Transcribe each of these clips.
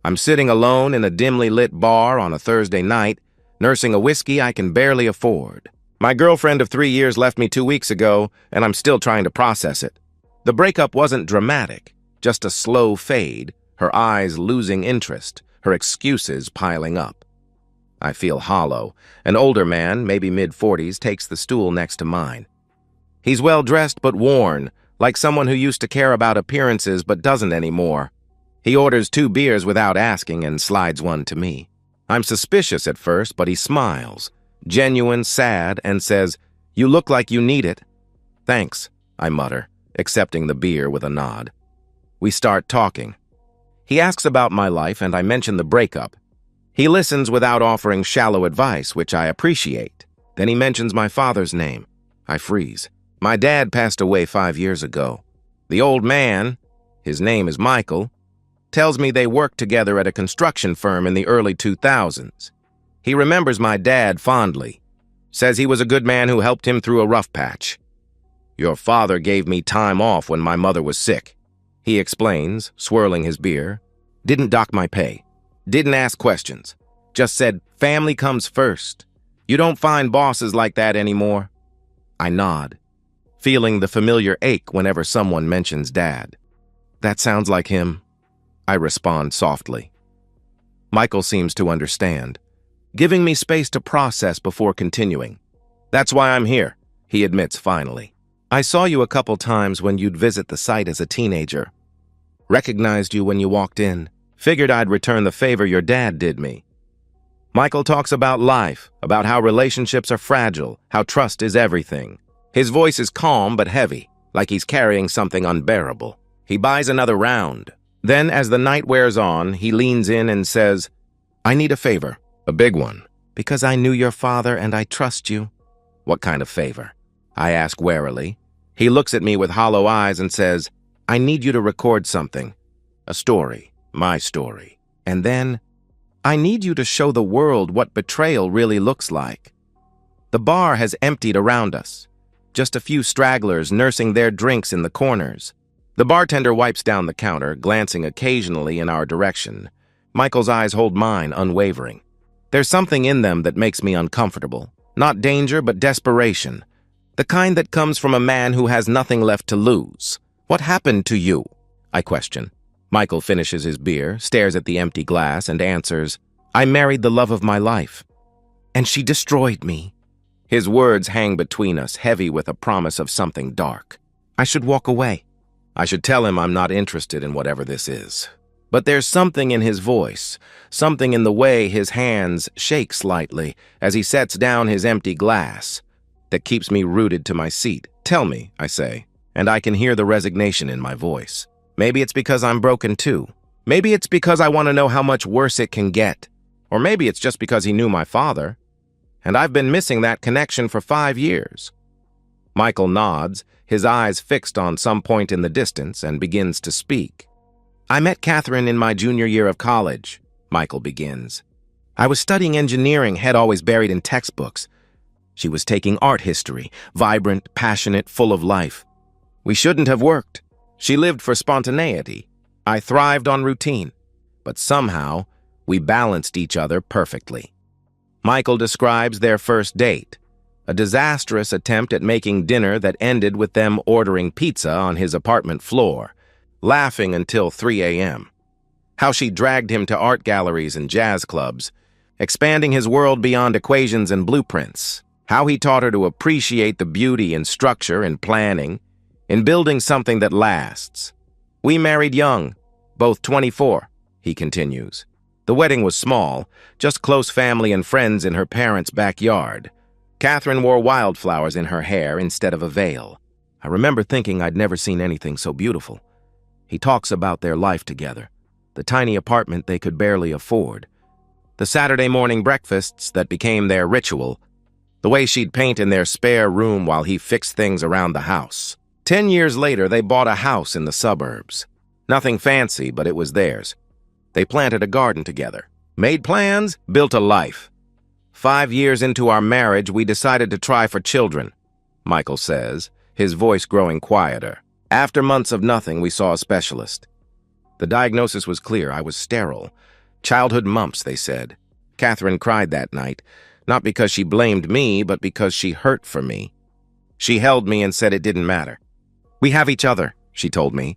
I'm sitting alone in a dimly lit bar on a Thursday night, nursing a whiskey I can barely afford. My girlfriend of 3 years left me 2 weeks ago, and I'm still trying to process it. The breakup wasn't dramatic, just a slow fade, her eyes losing interest, her excuses piling up. I feel hollow. An older man, maybe mid-40s, takes the stool next to mine. He's well-dressed but worn, like someone who used to care about appearances but doesn't anymore. He orders 2 beers without asking and slides one to me. I'm suspicious at first, but he smiles, genuine, sad, and says, "You look like you need it." "Thanks," I mutter, accepting the beer with a nod. We start talking. He asks about my life, and I mention the breakup. He listens without offering shallow advice, which I appreciate. Then he mentions my father's name. I freeze. My dad passed away 5 years ago. The old man, his name is Michael, tells me they worked together at a construction firm in the early 2000s. He remembers my dad fondly, says he was a good man who helped him through a rough patch. "Your father gave me time off when my mother was sick," he explains, swirling his beer. "Didn't dock my pay. Didn't ask questions. Just said, family comes first. You don't find bosses like that anymore." I nod, feeling the familiar ache whenever someone mentions Dad. "That sounds like him," I respond softly. Michael seems to understand, giving me space to process before continuing. "That's why I'm here," he admits finally. "I saw you a couple times when you'd visit the site as a teenager. Recognized you when you walked in. Figured I'd return the favor your dad did me." Michael talks about life, about how relationships are fragile, how trust is everything. His voice is calm but heavy, like he's carrying something unbearable. He buys another round. Then, as the night wears on, he leans in and says, "I need a favor, a big one, because I knew your father and I trust you." "What kind of favor?" I ask warily. He looks at me with hollow eyes and says, "I need you to record something, a story, my story. And then, I need you to show the world what betrayal really looks like." The bar has emptied around us, just a few stragglers nursing their drinks in the corners. The bartender wipes down the counter, glancing occasionally in our direction. Michael's eyes hold mine, unwavering. There's something in them that makes me uncomfortable. Not danger, but desperation. The kind that comes from a man who has nothing left to lose. "What happened to you?" I question. Michael finishes his beer, stares at the empty glass, and answers, "I married the love of my life, and she destroyed me." His words hang between us, heavy with a promise of something dark. I should walk away. I should tell him I'm not interested in whatever this is. But there's something in his voice, something in the way his hands shake slightly as he sets down his empty glass, that keeps me rooted to my seat. "Tell me," I say, and I can hear the resignation in my voice. Maybe it's because I'm broken too. Maybe it's because I want to know how much worse it can get. Or maybe it's just because he knew my father. And I've been missing that connection for 5 years. Michael nods, his eyes fixed on some point in the distance, and begins to speak. "I met Catherine in my junior year of college," Michael begins. "I was studying engineering, head always buried in textbooks. She was taking art history, vibrant, passionate, full of life. We shouldn't have worked. She lived for spontaneity. I thrived on routine. But somehow, we balanced each other perfectly." Michael describes their first date, a disastrous attempt at making dinner that ended with them ordering pizza on his apartment floor, laughing until 3 a.m. How she dragged him to art galleries and jazz clubs, expanding his world beyond equations and blueprints. How he taught her to appreciate the beauty in structure and planning, in building something that lasts. "We married young, both 24, he continues. The wedding was small, just close family and friends in her parents' backyard. Catherine wore wildflowers in her hair instead of a veil. I remember thinking I'd never seen anything so beautiful. He talks about their life together, the tiny apartment they could barely afford, the Saturday morning breakfasts that became their ritual, the way she'd paint in their spare room while he fixed things around the house. 10 years later, they bought a house in the suburbs. Nothing fancy, but it was theirs. They planted a garden together, made plans, built a life. 5 years into our marriage, we decided to try for children, Michael says, his voice growing quieter. After months of nothing, we saw a specialist. The diagnosis was clear. I was sterile. Childhood mumps, they said. Catherine cried that night, not because she blamed me, but because she hurt for me. She held me and said it didn't matter. "We have each other," she told me.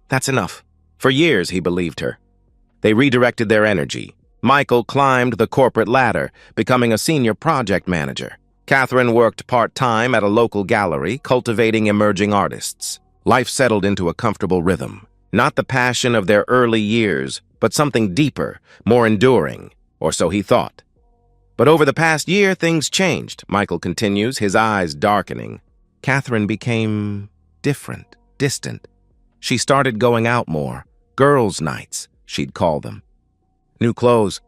"That's enough." For years, he believed her. They redirected their energy. Michael climbed the corporate ladder, becoming a senior project manager. Catherine worked part-time at a local gallery, cultivating emerging artists. Life settled into a comfortable rhythm. Not the passion of their early years, but something deeper, more enduring, or so he thought. But over the past year, things changed, Michael continues, his eyes darkening. Catherine became different, distant. She started going out more. Girls' nights, she'd call them. New clothes,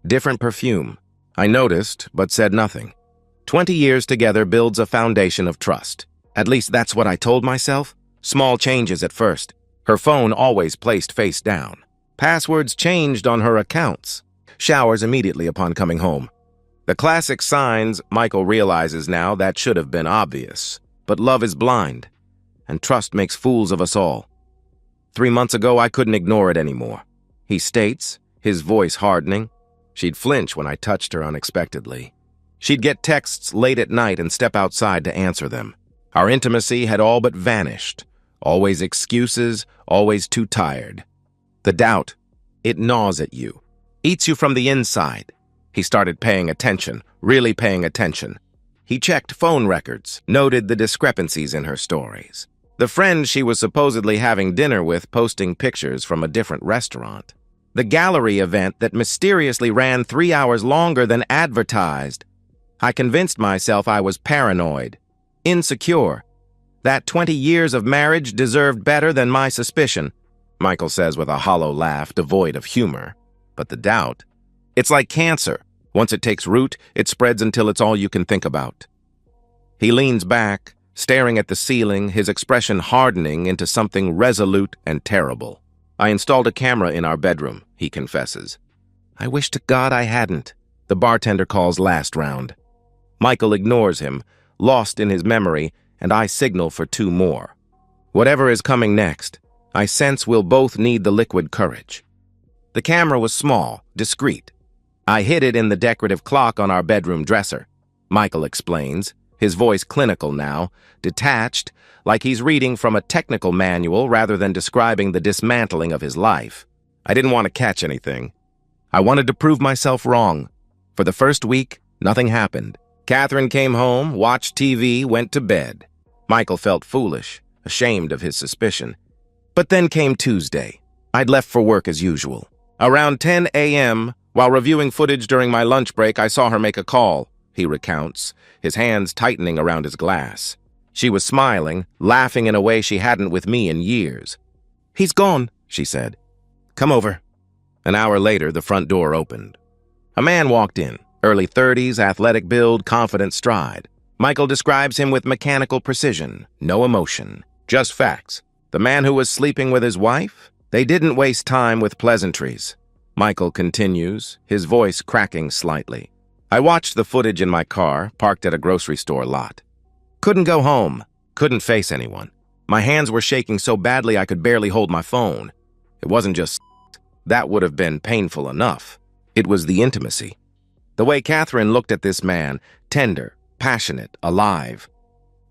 different perfume. I noticed, but said nothing. 20 years together builds a foundation of trust. At least that's what I told myself. Small changes at first. Her phone always placed face down. Passwords changed on her accounts. Showers immediately upon coming home. The classic signs Michael realizes now that should have been obvious. But love is blind, and trust makes fools of us all. 3 months ago, I couldn't ignore it anymore. He states, his voice hardening. She'd flinch when I touched her unexpectedly. She'd get texts late at night and step outside to answer them. Our intimacy had all but vanished. Always excuses, always too tired. The doubt, it gnaws at you. Eats you from the inside. He started paying attention, really paying attention. He checked phone records, noted the discrepancies in her stories. The friend she was supposedly having dinner with posting pictures from a different restaurant. The gallery event that mysteriously ran 3 hours longer than advertised. I convinced myself I was paranoid, insecure. That 20 years of marriage deserved better than my suspicion, Michael says with a hollow laugh devoid of humor. But the doubt, it's like cancer. Once it takes root, it spreads until it's all you can think about. He leans back, staring at the ceiling, his expression hardening into something resolute and terrible. I installed a camera in our bedroom, he confesses. I wish to God I hadn't. The bartender calls last round. Michael ignores him, lost in his memory, and I signal for 2 more. Whatever is coming next, I sense we'll both need the liquid courage. The camera was small, discreet. I hid it in the decorative clock on our bedroom dresser. Michael explains, his voice clinical now, detached, like he's reading from a technical manual rather than describing the dismantling of his life. I didn't want to catch anything. I wanted to prove myself wrong. For the first week, nothing happened. Catherine came home, watched TV, went to bed. Michael felt foolish, ashamed of his suspicion. But then came Tuesday. I'd left for work as usual. Around 10 a.m., while reviewing footage during my lunch break, I saw her make a call, he recounts, his hands tightening around his glass. She was smiling, laughing in a way she hadn't with me in years. He's gone, she said. Come over. An hour later, the front door opened. A man walked in, early 30s, athletic build, confident stride. Michael describes him with mechanical precision, no emotion, just facts. The man who was sleeping with his wife? They didn't waste time with pleasantries. Michael continues, his voice cracking slightly. I watched the footage in my car, parked at a grocery store lot. Couldn't go home, couldn't face anyone. My hands were shaking so badly I could barely hold my phone. It wasn't just that would have been painful enough. It was the intimacy. The way Catherine looked at this man, tender, passionate, alive.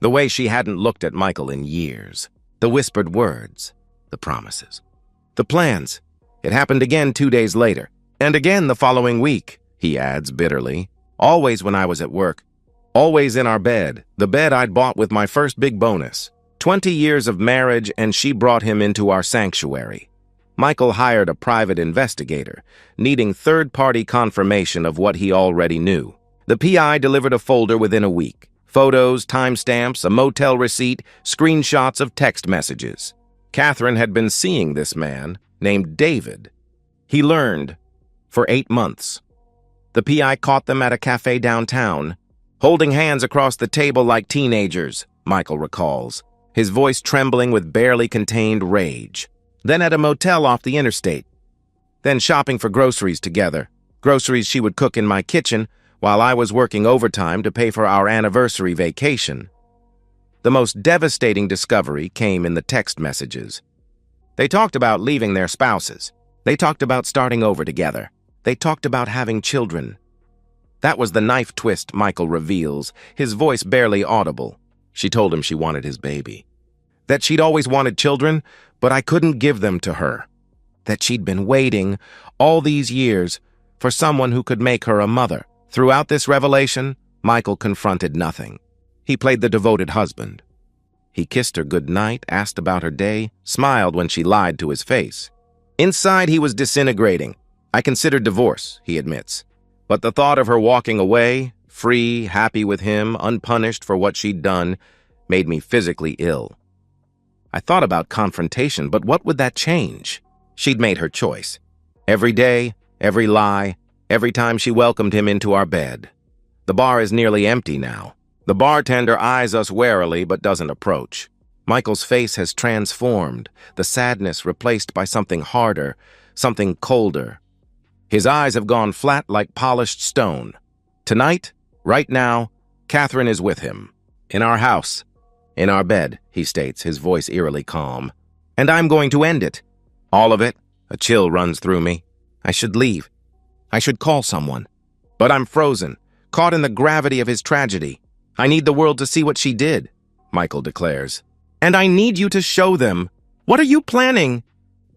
The way she hadn't looked at Michael in years. The whispered words, the promises. The plans. It happened again 2 days later. And again the following week, he adds bitterly. Always when I was at work. Always in our bed, the bed I'd bought with my first big bonus. 20 years of marriage and she brought him into our sanctuary. Michael hired a private investigator, needing third-party confirmation of what he already knew. The PI delivered a folder within a week. Photos, timestamps, a motel receipt, screenshots of text messages. Catherine had been seeing this man, named David. He learned, for 8 months. The PI caught them at a cafe downtown, holding hands across the table like teenagers, Michael recalls, his voice trembling with barely contained rage. Then at a motel off the interstate. Then shopping for groceries together, groceries she would cook in my kitchen while I was working overtime to pay for our anniversary vacation. The most devastating discovery came in the text messages. They talked about leaving their spouses. They talked about starting over together. They talked about having children. That was the knife twist, Michael reveals, his voice barely audible. She told him she wanted his baby. That she'd always wanted children, but I couldn't give them to her. That she'd been waiting all these years for someone who could make her a mother. Throughout this revelation, Michael confronted nothing. He played the devoted husband. He kissed her goodnight, asked about her day, smiled when she lied to his face. Inside, he was disintegrating. I considered divorce, he admits. But the thought of her walking away, free, happy with him, unpunished for what she'd done, made me physically ill. I thought about confrontation, but what would that change? She'd made her choice. Every day, every lie, every time she welcomed him into our bed. The bar is nearly empty now. The bartender eyes us warily but doesn't approach. Michael's face has transformed, the sadness replaced by something harder, something colder. His eyes have gone flat like polished stone. Tonight, right now, Catherine is with him. In our house. In our bed, he states, his voice eerily calm. And I'm going to end it. All of it. A chill runs through me. I should leave. I should call someone. But I'm frozen, caught in the gravity of his tragedy. I need the world to see what she did, Michael declares. And I need you to show them. What are you planning?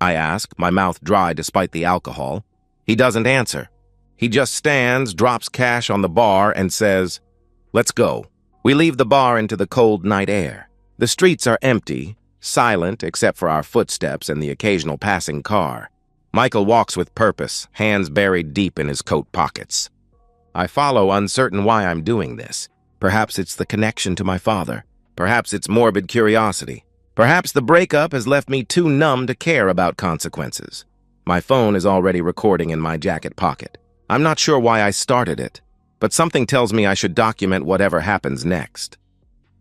I ask, my mouth dry despite the alcohol. He doesn't answer. He just stands, drops cash on the bar, and says, "Let's go." We leave the bar into the cold night air. The streets are empty, silent except for our footsteps and the occasional passing car. Michael walks with purpose, hands buried deep in his coat pockets. I follow, uncertain why I'm doing this. Perhaps it's the connection to my father. Perhaps it's morbid curiosity. Perhaps the breakup has left me too numb to care about consequences. My phone is already recording in my jacket pocket. I'm not sure why I started it, but something tells me I should document whatever happens next.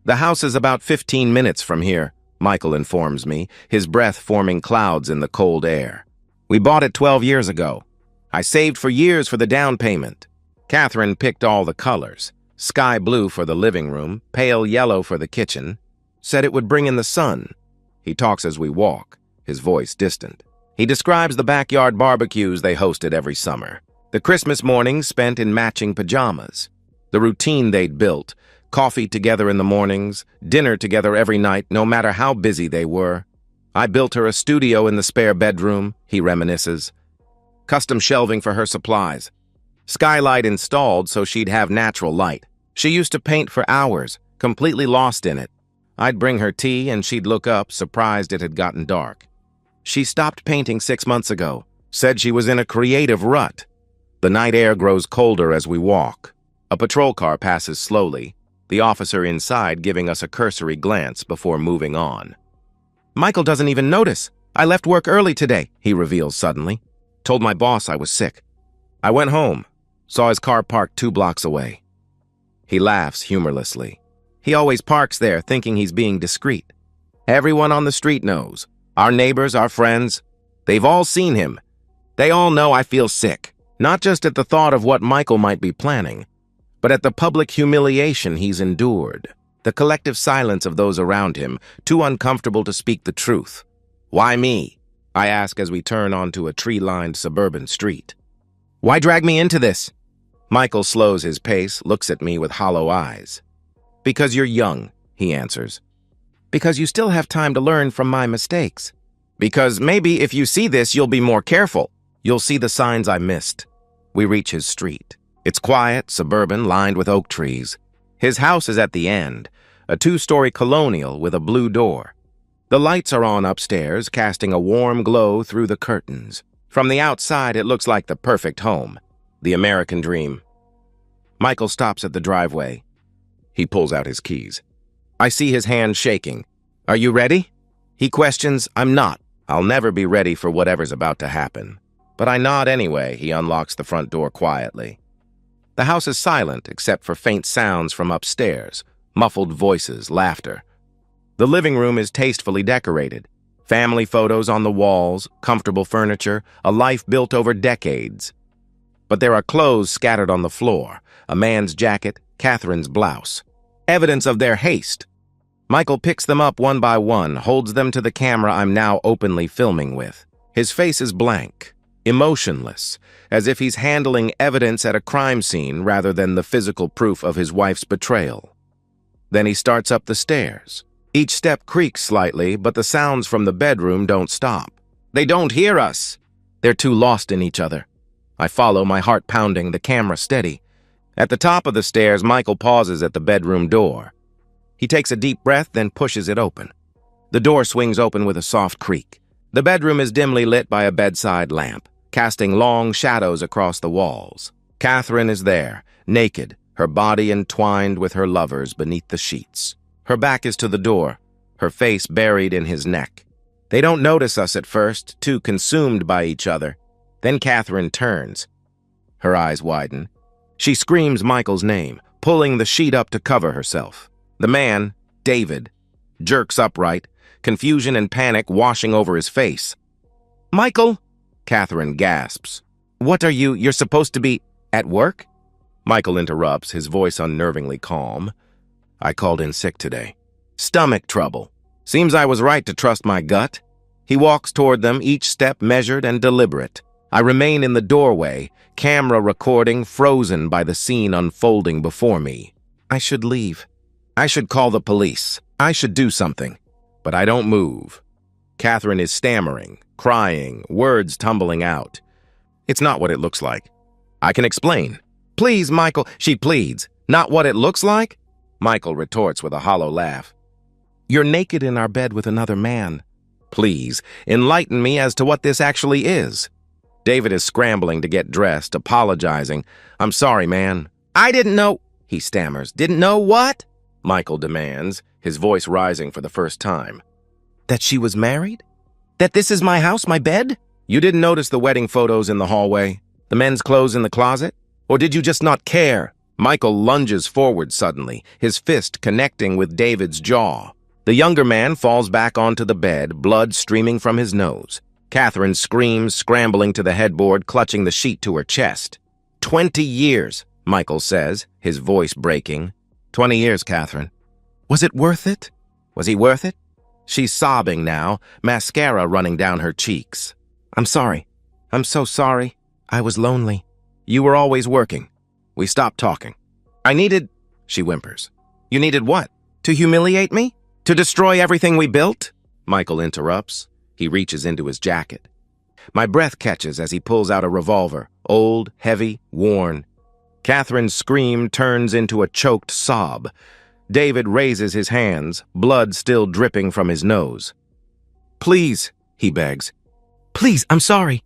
The house is about 15 minutes from here, Michael informs me, his breath forming clouds in the cold air. We bought it 12 years ago. I saved for years for the down payment. Catherine picked all the colors. Sky blue for the living room, pale yellow for the kitchen. Said it would bring in the sun. He talks as we walk, his voice distant. He describes the backyard barbecues they hosted every summer. The Christmas mornings spent in matching pajamas. The routine they'd built, coffee together in the mornings, dinner together every night, no matter how busy they were. I built her a studio in the spare bedroom, he reminisces. Custom shelving for her supplies. Skylight installed so she'd have natural light. She used to paint for hours, completely lost in it. I'd bring her tea and she'd look up, surprised it had gotten dark. She stopped painting 6 months ago, said she was in a creative rut. The night air grows colder as we walk. A patrol car passes slowly, the officer inside giving us a cursory glance before moving on. Michael doesn't even notice. I left work early today, he reveals suddenly. Told my boss I was sick. I went home, saw his car parked 2 blocks away. He laughs humorlessly. He always parks there thinking he's being discreet. Everyone on the street knows. Our neighbors, our friends, they've all seen him. They all know I feel sick, not just at the thought of what Michael might be planning, but at the public humiliation he's endured, the collective silence of those around him, too uncomfortable to speak the truth. Why me? I ask as we turn onto a tree-lined suburban street. Why drag me into this? Michael slows his pace, looks at me with hollow eyes. Because you're young, he answers. Because you still have time to learn from my mistakes. Because maybe if you see this, you'll be more careful. You'll see the signs I missed. We reach his street. It's quiet, suburban, lined with oak trees. His house is at the end, a 2-story colonial with a blue door. The lights are on upstairs, casting a warm glow through the curtains. From the outside, it looks like the perfect home, the American dream. Michael stops at the driveway. He pulls out his keys. I see his hand shaking. Are you ready? He questions. I'm not. I'll never be ready for whatever's about to happen. But I nod anyway. He unlocks the front door quietly. The house is silent except for faint sounds from upstairs, muffled voices, laughter. The living room is tastefully decorated. Family photos on the walls, comfortable furniture, a life built over decades. But there are clothes scattered on the floor, a man's jacket, Catherine's blouse. Evidence of their haste. Michael picks them up one by one, holds them to the camera I'm now openly filming with. His face is blank. emotionless, as if he's handling evidence at a crime scene rather than the physical proof of his wife's betrayal. Then he starts up the stairs. Each step creaks slightly, but the sounds from the bedroom don't stop. They don't hear us. They're too lost in each other. I follow, my heart pounding, the camera steady. At the top of the stairs, Michael pauses at the bedroom door. He takes a deep breath, then pushes it open. The door swings open with a soft creak. The bedroom is dimly lit by a bedside lamp, casting long shadows across the walls. Catherine is there, naked, her body entwined with her lover's beneath the sheets. Her back is to the door, her face buried in his neck. They don't notice us at first, too consumed by each other. Then Catherine turns. Her eyes widen. She screams Michael's name, pulling the sheet up to cover herself. The man, David, jerks upright, confusion and panic washing over his face. "Michael!" Catherine gasps. "What are you? You're supposed to be at work?" Michael interrupts, his voice unnervingly calm. "I called in sick today. Stomach trouble. Seems I was right to trust my gut." He walks toward them, each step measured and deliberate. I remain in the doorway, camera recording, frozen by the scene unfolding before me. I should leave. I should call the police. I should do something. But I don't move. Catherine is stammering, crying, words tumbling out. It's not what it looks like. I can explain. "Please, Michael," she pleads. "Not what it looks like?" Michael retorts with a hollow laugh. "You're naked in our bed with another man. Please, enlighten me as to what this actually is." David is scrambling to get dressed, apologizing. "I'm sorry, man. I didn't know," he stammers. "Didn't know what?" Michael demands, his voice rising for the first time. "That she was married? That this is my house, my bed? You didn't notice the wedding photos in the hallway? The men's clothes in the closet? Or did you just not care?" Michael lunges forward suddenly, his fist connecting with David's jaw. The younger man falls back onto the bed, blood streaming from his nose. Catherine screams, scrambling to the headboard, clutching the sheet to her chest. 20 years, Michael says, his voice breaking. 20 years, Catherine. Was it worth it? Was he worth it? She's sobbing now, mascara running down her cheeks. "I'm sorry. I'm so sorry. I was lonely. You were always working. We stopped talking. I needed," she whimpers. "You needed what? To humiliate me? To destroy everything we built?" Michael interrupts. He reaches into his jacket. My breath catches as he pulls out a revolver, old, heavy, worn. Catherine's scream turns into a choked sob. David raises his hands, blood still dripping from his nose. "Please," he begs. "Please, I'm sorry.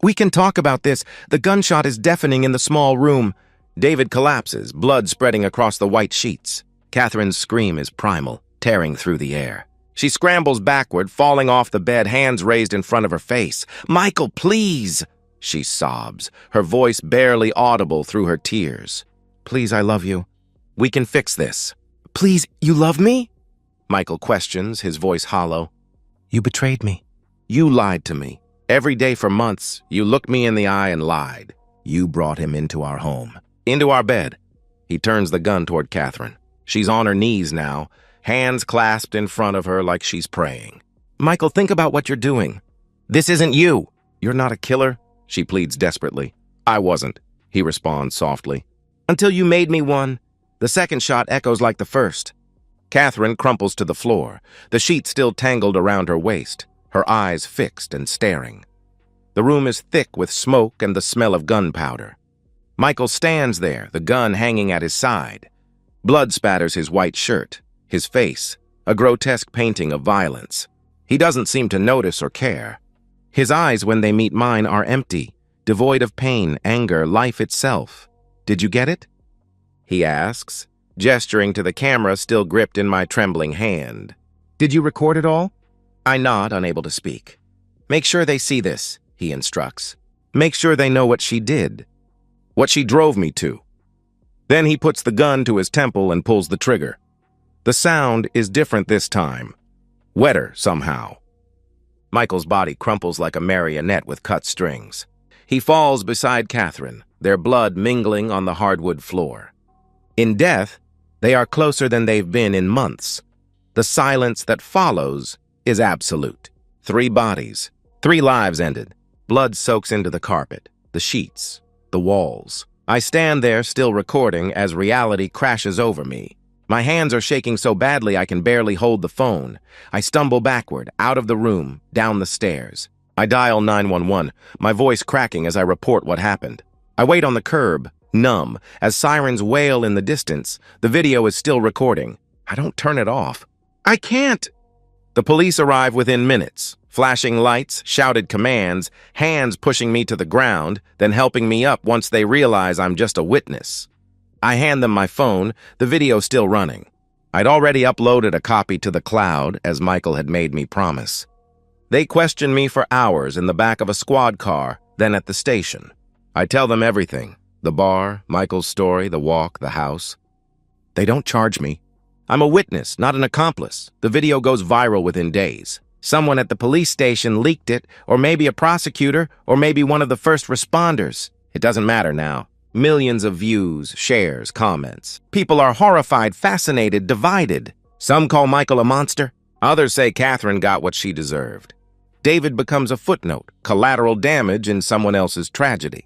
We can talk about this. The gunshot is deafening in the small room." David collapses, blood spreading across the white sheets. Catherine's scream is primal, tearing through the air. She scrambles backward, falling off the bed, hands raised in front of her face. "Michael, please!" she sobs, her voice barely audible through her tears. "Please, I love you. We can fix this." "Please, you love me?" Michael questions, his voice hollow. "You betrayed me. You lied to me. Every day for months, you looked me in the eye and lied. You brought him into our home, into our bed." He turns the gun toward Catherine. She's on her knees now, hands clasped in front of her like she's praying. "Michael, think about what you're doing. This isn't you. You're not a killer," she pleads desperately. "I wasn't," he responds softly. "Until you made me one." The second shot echoes like the first. Catherine crumples to the floor, the sheet still tangled around her waist, her eyes fixed and staring. The room is thick with smoke and the smell of gunpowder. Michael stands there, the gun hanging at his side. Blood spatters his white shirt, his face, a grotesque painting of violence. He doesn't seem to notice or care. His eyes, when they meet mine, are empty, devoid of pain, anger, life itself. "Did you get it?" he asks, gesturing to the camera still gripped in my trembling hand. "Did you record it all?" I nod, unable to speak. "Make sure they see this," he instructs. "Make sure they know what she did, what she drove me to." Then he puts the gun to his temple and pulls the trigger. The sound is different this time, wetter somehow. Michael's body crumples like a marionette with cut strings. He falls beside Catherine, their blood mingling on the hardwood floor. In death, they are closer than they've been in months. The silence that follows is absolute. 3 bodies, 3 lives ended. Blood soaks into the carpet, the sheets, the walls. I stand there still recording as reality crashes over me. My hands are shaking so badly I can barely hold the phone. I stumble backward, out of the room, down the stairs. I dial 911, my voice cracking as I report what happened. I wait on the curb, numb, as sirens wail in the distance. The video is still recording. I don't turn it off. I can't! The police arrive within minutes, flashing lights, shouted commands, hands pushing me to the ground, then helping me up once they realize I'm just a witness. I hand them my phone, the video still running. I'd already uploaded a copy to the cloud, as Michael had made me promise. They question me for hours in the back of a squad car, then at the station. I tell them everything, the bar, Michael's story, the walk, the house. They don't charge me. I'm a witness, not an accomplice. The video goes viral within days. Someone at the police station leaked it, or maybe a prosecutor, or maybe one of the first responders. It doesn't matter now. Millions of views, shares, comments. People are horrified, fascinated, divided. Some call Michael a monster. Others say Catherine got what she deserved. David becomes a footnote, collateral damage in someone else's tragedy.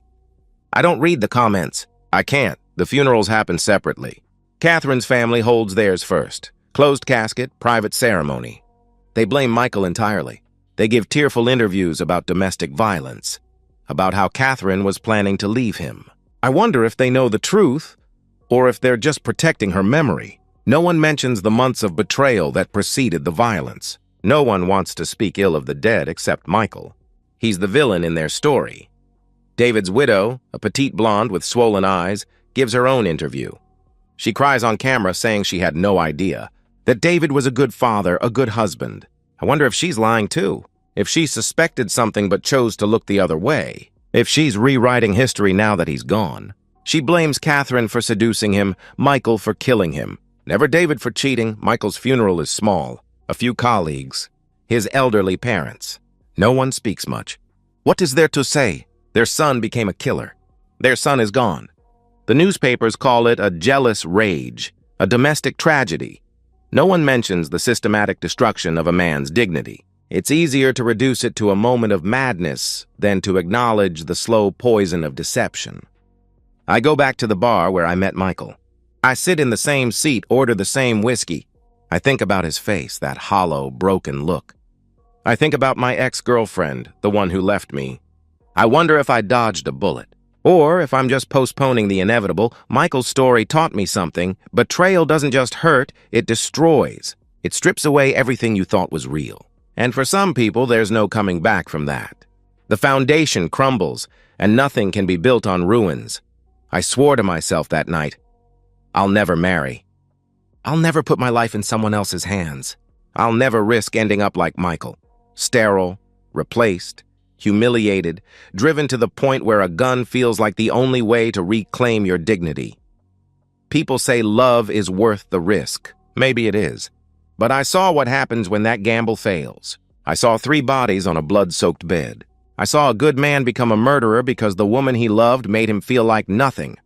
I don't read the comments. I can't. The funerals happen separately. Catherine's family holds theirs first. Closed casket, private ceremony. They blame Michael entirely. They give tearful interviews about domestic violence, about how Catherine was planning to leave him. I wonder if they know the truth, or if they're just protecting her memory. No one mentions the months of betrayal that preceded the violence. No one wants to speak ill of the dead except Michael. He's the villain in their story. David's widow, a petite blonde with swollen eyes, gives her own interview. She cries on camera saying she had no idea, that David was a good father, a good husband. I wonder if she's lying too, if she suspected something but chose to look the other way. If she's rewriting history now that he's gone. She blames Catherine for seducing him, Michael for killing him. Never David for cheating. Michael's funeral is small. A few colleagues. His elderly parents. No one speaks much. What is there to say? Their son became a killer. Their son is gone. The newspapers call it a jealous rage, a domestic tragedy. No one mentions the systematic destruction of a man's dignity. It's easier to reduce it to a moment of madness than to acknowledge the slow poison of deception. I go back to the bar where I met Michael. I sit in the same seat, order the same whiskey. I think about his face, that hollow, broken look. I think about my ex-girlfriend, the one who left me. I wonder if I dodged a bullet. Or if I'm just postponing the inevitable. Michael's story taught me something. Betrayal doesn't just hurt, it destroys. It strips away everything you thought was real. And for some people, there's no coming back from that. The foundation crumbles, and nothing can be built on ruins. I swore to myself that night, I'll never marry. I'll never put my life in someone else's hands. I'll never risk ending up like Michael, sterile, replaced, humiliated, driven to the point where a gun feels like the only way to reclaim your dignity. People say love is worth the risk. Maybe it is. But I saw what happens when that gamble fails. I saw 3 bodies on a blood-soaked bed. I saw a good man become a murderer because the woman he loved made him feel like nothing.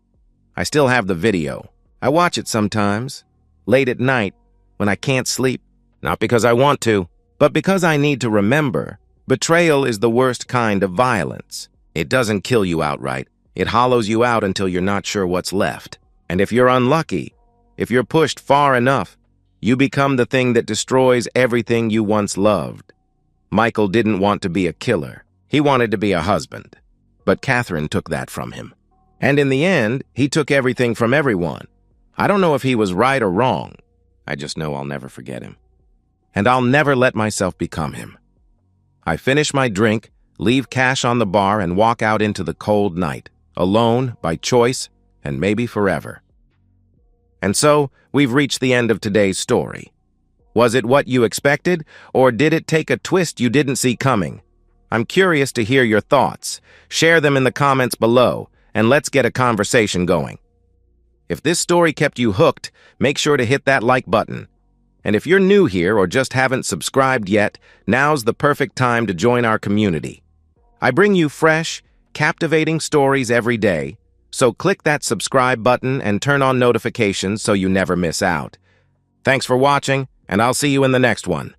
I still have the video. I watch it sometimes, late at night, when I can't sleep. Not because I want to, but because I need to remember. Betrayal is the worst kind of violence. It doesn't kill you outright. It hollows you out until you're not sure what's left. And if you're unlucky, if you're pushed far enough, you become the thing that destroys everything you once loved. Michael didn't want to be a killer. He wanted to be a husband. But Catherine took that from him. And in the end, he took everything from everyone. I don't know if he was right or wrong. I just know I'll never forget him. And I'll never let myself become him. I finish my drink, leave cash on the bar, and walk out into the cold night, alone, by choice, and maybe forever. And so, we've reached the end of today's story. Was it what you expected, or did it take a twist you didn't see coming? I'm curious to hear your thoughts. Share them in the comments below, and let's get a conversation going. If this story kept you hooked, make sure to hit that like button. And if you're new here or just haven't subscribed yet, now's the perfect time to join our community. I bring you fresh, captivating stories every day, so click that subscribe button and turn on notifications so you never miss out. Thanks for watching, and I'll see you in the next one.